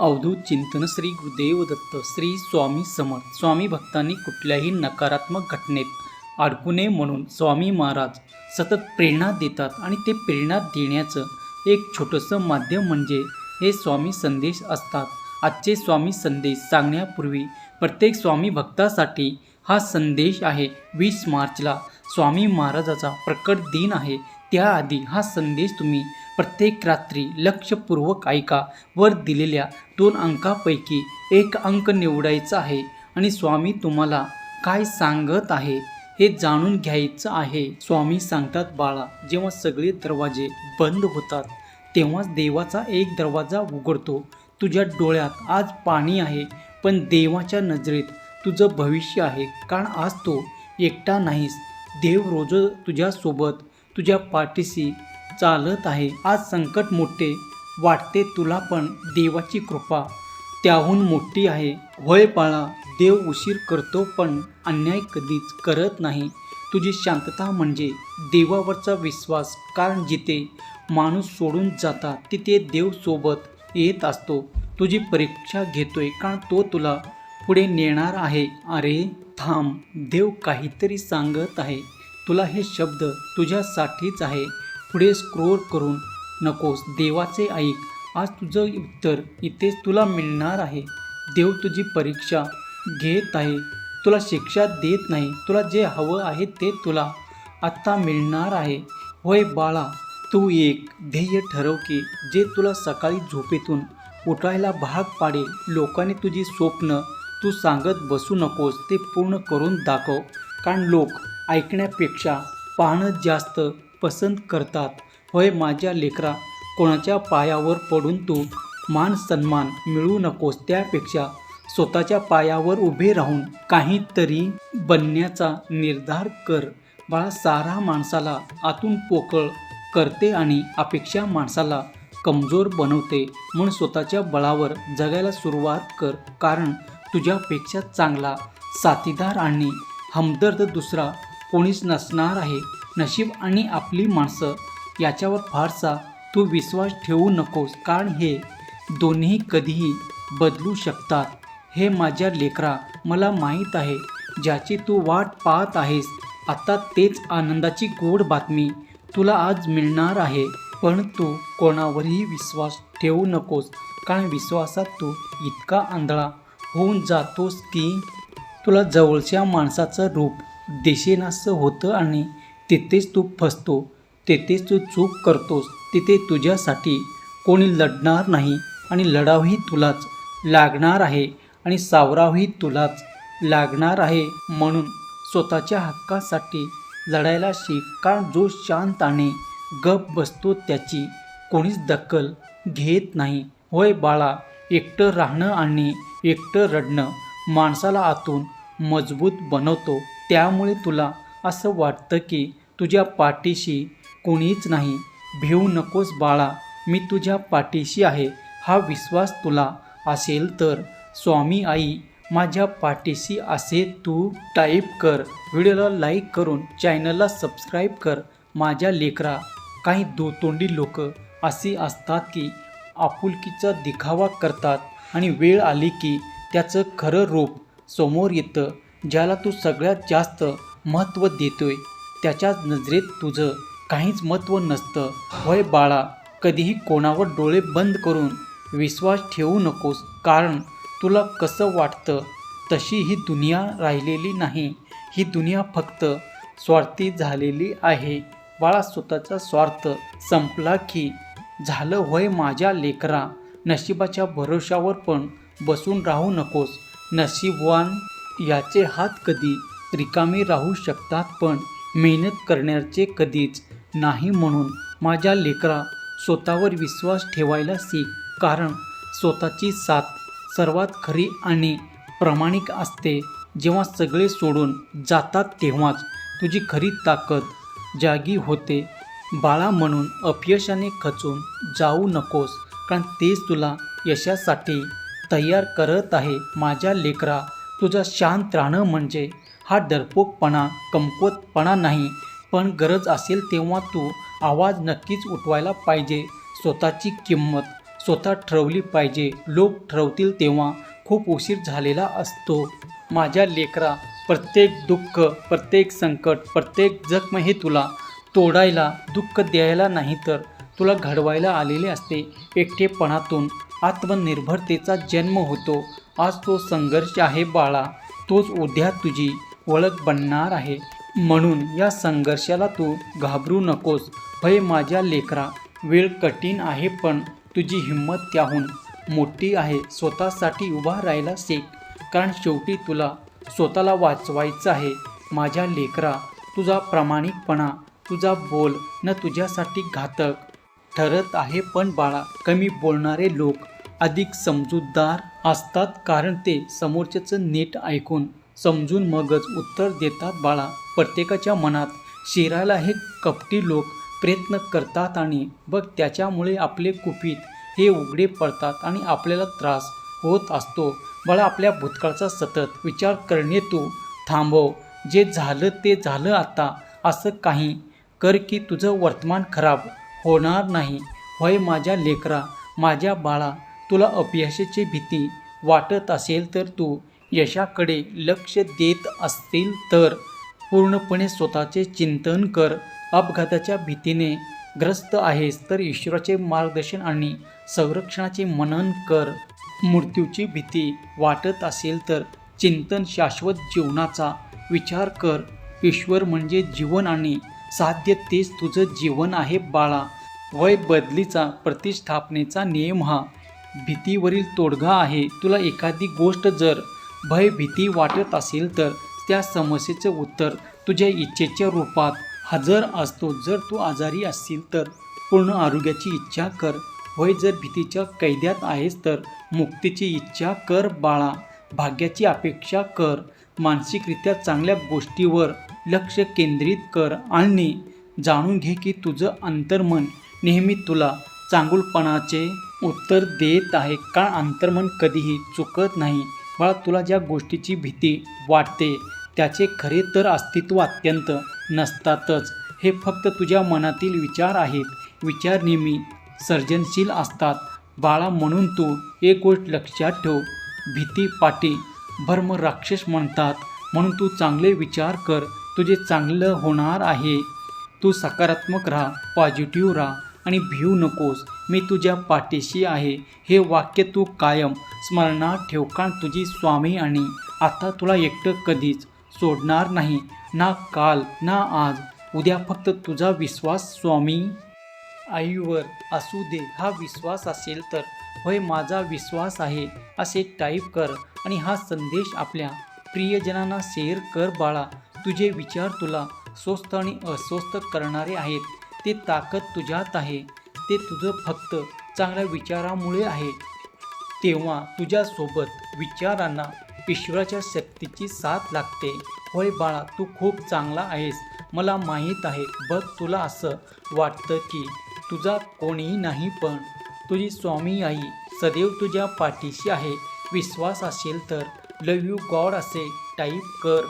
अवधूत चिंतन श्री गुरुदेव दत्त श्री स्वामी समर्थ. स्वामी भक्तांनी कुठल्याही नकारात्मक घटनेत अडकू नये म्हणून स्वामी महाराज सतत प्रेरणा देतात आणि ते प्रेरणा देण्याचं एक छोटंसं माध्यम म्हणजे हे स्वामी संदेश असतात. आजचे स्वामी संदेश सांगण्यापूर्वी प्रत्येक स्वामी भक्तासाठी हा संदेश आहे. 20 मार्चला स्वामी महाराजाचा प्रकट दिन आहे. त्याआधी हा संदेश तुम्ही प्रत्येक रात्री लक्षपूर्वक ऐका. वर दिलेल्या 2 अंकापैकी एक अंक निवडायचा आहे आणि स्वामी तुम्हाला काय सांगत आहे हे जाणून घ्यायचं आहे. स्वामी सांगतात, बाळा, जेव्हा सगळे दरवाजे बंद होतात तेव्हाच देवाचा एक दरवाजा उघडतो. तुझ्या डोळ्यात आज पाणी आहे, पण देवाच्या नजरेत तुझं भविष्य आहे. कारण आज तो एकटा नाहीस. देव रोज तुझ्यासोबत, तुझ्या पाठीशी चालत आहे. आज संकट मोठे वाटते तुला, पण देवाची कृपा त्याहून मोठी आहे. होय बाळा, देव उशीर करतो पण अन्याय कधीच करत नाही. तुझी शांतता म्हणजे देवावरचा विश्वास. कारण जिथे माणूस सोडून जातात तिथे देव सोबत येत असतो. तुझी परीक्षा घेतोय कारण तो तुला पुढे नेणार आहे. अरे थांब, देव काहीतरी सांगत आहे तुला. हे शब्द तुझ्यासाठीच आहे. पुढे स्क्रोल करून नकोस. देवाचे ऐक. आज तुझं उत्तर इथेच तुला मिळणार आहे. देव तुझी परीक्षा घेत आहे. तुला शिक्षा देत नाही. तुला जे हवं आहे ते तुला आत्ता मिळणार आहे. होय बाळा, तू एक ध्येय ठरव की जे तुला सकाळी झोपेतून उठायला भाग पाडेल. लोकांनी तुझी स्वप्न तू सांगत बसू नकोस. ते पूर्ण करून दाखव. कारण लोक ऐकण्यापेक्षा पाहणं जास्त पसंत करतात. होय माझ्या लेकरा, कोणाच्या पायावर पडून तू मान सन्मान मिळवू नकोस. त्यापेक्षा स्वतःच्या पायावर उभे राहून काहीतरी बनण्याचा निर्धार कर. बाळा, सारा माणसाला आतून पोकळ करते आणि अपेक्षा माणसाला कमजोर बनवते. म्हणून स्वतःच्या बळावर जगायला सुरुवात कर. कारण तुझ्यापेक्षा चांगला साथीदार आणि हमदर्द दुसरा कोणीच नसणार आहे. नशीब आणि आपली माणसं याच्यावर फारसा तू विश्वास ठेवू नकोस. कारण हे दोन्ही कधीही बदलू शकतात. हे माझ्या लेकरा, मला माहीत आहे ज्याची तू वाट पाहत आहेस. आता तेच आनंदाची गोड बातमी तुला आज मिळणार आहे. पण तू कोणावरही विश्वास ठेवू नकोस. कारण विश्वासात तू इतका आंधळा होऊन जातोस की तुला जवळच्या माणसाचं रूप दिसेनासं होतं आणि तिथेच तू फसतो. तिथेच तू चूक करतोस. तिथे तुझ्यासाठी कोणी लढणार नाही आणि लढावही तुलाच लागणार आहे आणि सावरावही तुलाच लागणार आहे. म्हणून स्वतःच्या हक्कासाठी लढायला शिक. कारण जो शांत आणि गप बसतो त्याची कोणीच दखल घेत नाही. होय बाळा, एकटं राहणं आणि एकटं रडणं माणसाला आतून मजबूत बनवतो. त्यामुळे तुला असं वाटतं की तुझ्या पाठीशी कोणीच नाही. भिवू नकोस बाळा, मी तुझ्या पाठीशी आहे. हा विश्वास तुला असेल तर स्वामी आई माझ्या पाठीशी असे तू टाईप कर. व्हिडिओला लाईक करून चॅनलला सबस्क्राईब कर. माझ्या लेकरा, काही दोतोंडी लोक अशी असतात की आपुलकीचा दिखावा करतात आणि वेळ आली की त्याचं खरं रूप समोर येतं. ज्याला तू सगळ्यात जास्त महत्त्व देतोय त्याच्याच नजरेत तुझं काहीच महत्त्व नसतं. होय बाळा, कधीही कोणावर डोळे बंद करून विश्वास ठेवू नकोस. कारण तुला कसं वाटतं तशी ही दुनिया राहिलेली नाही. ही दुनिया फक्त स्वार्थी झालेली आहे. बाळा, स्वतःचा स्वार्थ संपला की झालं. होय माझ्या लेकरा, नशिबाच्या भरोशावर पण बसून राहू नकोस. नशीबवान याचे हात कधी रिकामे राहू शकतात पण मेहनत करण्याचे कधीच नाही. म्हणून माझ्या लेकरा, स्वतःवर विश्वास ठेवायला शिक. कारण स्वतःची साथ सर्वात खरी आणि प्रामाणिक असते. जेव्हा सगळे सोडून जातात तेव्हाच तुझी खरी ताकद जागी होते. बाळा, म्हणून अपयशाने खचून जाऊ नकोस. कारण तेच तुला यशासाठी तयार करत आहे. माझ्या लेकरा, तुझा शांत राहणं म्हणजे हा डरपोकपणा, कमकुवतपणा नाही. पण गरज असेल तेव्हा तू आवाज नक्कीच उठवायला पाहिजे. स्वतःची किंमत स्वतः ठरवली पाहिजे. लोक ठरवतील तेव्हा खूप उशीर झालेला असतो. माझ्या लेकरा, प्रत्येक दुःख, प्रत्येक संकट, प्रत्येक जखम हे तुला तोडायला, दुःख द्यायला नाही तर तुला घडवायला आलेले असते. एकटेपणातून आत्मनिर्भरतेचा जन्म होतो. आज तो संघर्ष आहे बाळा, तोच उद्या तुझी ओळख बनणार आहे. म्हणून या संघर्षाला तू घाबरू नकोस. भय माझ्या लेकरा, वेळ कठीण आहे पण तुझी हिंमत त्याहून मोठी आहे. स्वतःसाठी उभा राहायला शिक, कारण शेवटी तुला स्वतःला वाचवायचं आहे. माझ्या लेकरा, तुझा प्रामाणिकपणा, तुझा बोल न तुझ्यासाठी घातक ठरत आहे. पण बाळा, कमी बोलणारे लोक अधिक समजूतदार असतात, कारण ते समोरच्याचं नीट ऐकून समजून मगच उत्तर देतात. बाळा, प्रत्येकाच्या मनात शिरायला हे कपटी लोक प्रयत्न करतात आणि बघ त्याच्यामुळे आपले कुपीत हे उघडे पडतात आणि आपल्याला त्रास होत असतो. बाळा, आपल्या भूतकाळचा सतत विचार करणे तू थांबव. जे झालं ते झालं आता. असं काही कर की तुझं वर्तमान खराब होणार नाही. होय माझ्या लेकरा, माझ्या बाळा, तुला अपयशाची भीती वाटत असेल तर तू यशाकडे लक्ष देत असतील तर पूर्णपणे स्वतःचे चिंतन कर. अपघाताच्या भीतीने ग्रस्त आहेस तर ईश्वराचे मार्गदर्शन आणि संरक्षणाचे मनन कर. मृत्यूची भीती वाटत असेल तर चिंतन शाश्वत जीवनाचा विचार कर. ईश्वर म्हणजे जीवन आणि साध्य तेच तुझं जीवन आहे बाळा. वय बदलीचा प्रतिष्ठापनेचा नियम हा भीतीवरील तोडगा आहे. तुला एखादी गोष्ट जर भीती वाटत असेल तर त्या समस्येचं उत्तर तुझ्या इच्छेच्या रूपात हजर असतो. जर तू आजारी असशील तर पूर्ण आरोग्याची इच्छा कर. होय, जर भीतीच्या कैद्यात आहेस तर मुक्तीची इच्छा कर बाळा. भाग्याची अपेक्षा कर. मानसिकरित्या चांगल्या गोष्टीवर लक्ष केंद्रित कर आणि जाणून घे की तुझं अंतर्मन नेहमी तुला चांगुलपणाचे उत्तर देत आहे, कारण अंतर्मन कधीही चुकत नाही. बाळा, तुला ज्या गोष्टीची भीती वाटते त्याचे खरे तर अस्तित्व अत्यंत नसतातच. हे फक्त तुझ्या मनातील विचार आहेत. विचार नेहमी सर्जनशील असतात बाळा. म्हणून तू एक गोष्ट लक्षात ठेव, भीती पाठी भर्म राक्षस म्हणतात. म्हणून तू चांगले विचार कर, तुझे चांगलं होणार आहे. तू सकारात्मक राहा, पॉझिटिव्ह राहा आणि भिवू नकोस. मी तुझ्या पाठीशी आहे हे वाक्य तू कायम स्मरणात ठेव, कारण तुझी स्वामी आणि आता तुला एकटं कधीच सोडणार नाही. ना काल ना आज, उद्या. फक्त तुझा विश्वास स्वामी आईवर असू दे. हा विश्वास असेल तर होय माझा विश्वास आहे असे टाईप कर आणि हा संदेश आपल्या प्रियजनांना शेअर कर बाळा. तुझे विचार तुला स्वस्थ आणि अस्वस्थ करणारे आहेत. ते ताकद तुझ्यात आहे. ते तुझं फक्त चांगल्या विचारामुळे आहे. तेव्हा तुझ्यासोबत विचारांना ईश्वराच्या शक्तीची साथ लागते. होय बाळा, तू खूप चांगला आहेस, मला माहीत आहे. बघ, तुला असं वाटतं की तुझा कोणीही नाही, पण तुझी स्वामी आई सदैव तुझ्या पाठीशी आहे. विश्वास असेल तर लव यू गॉड असे टाईप कर.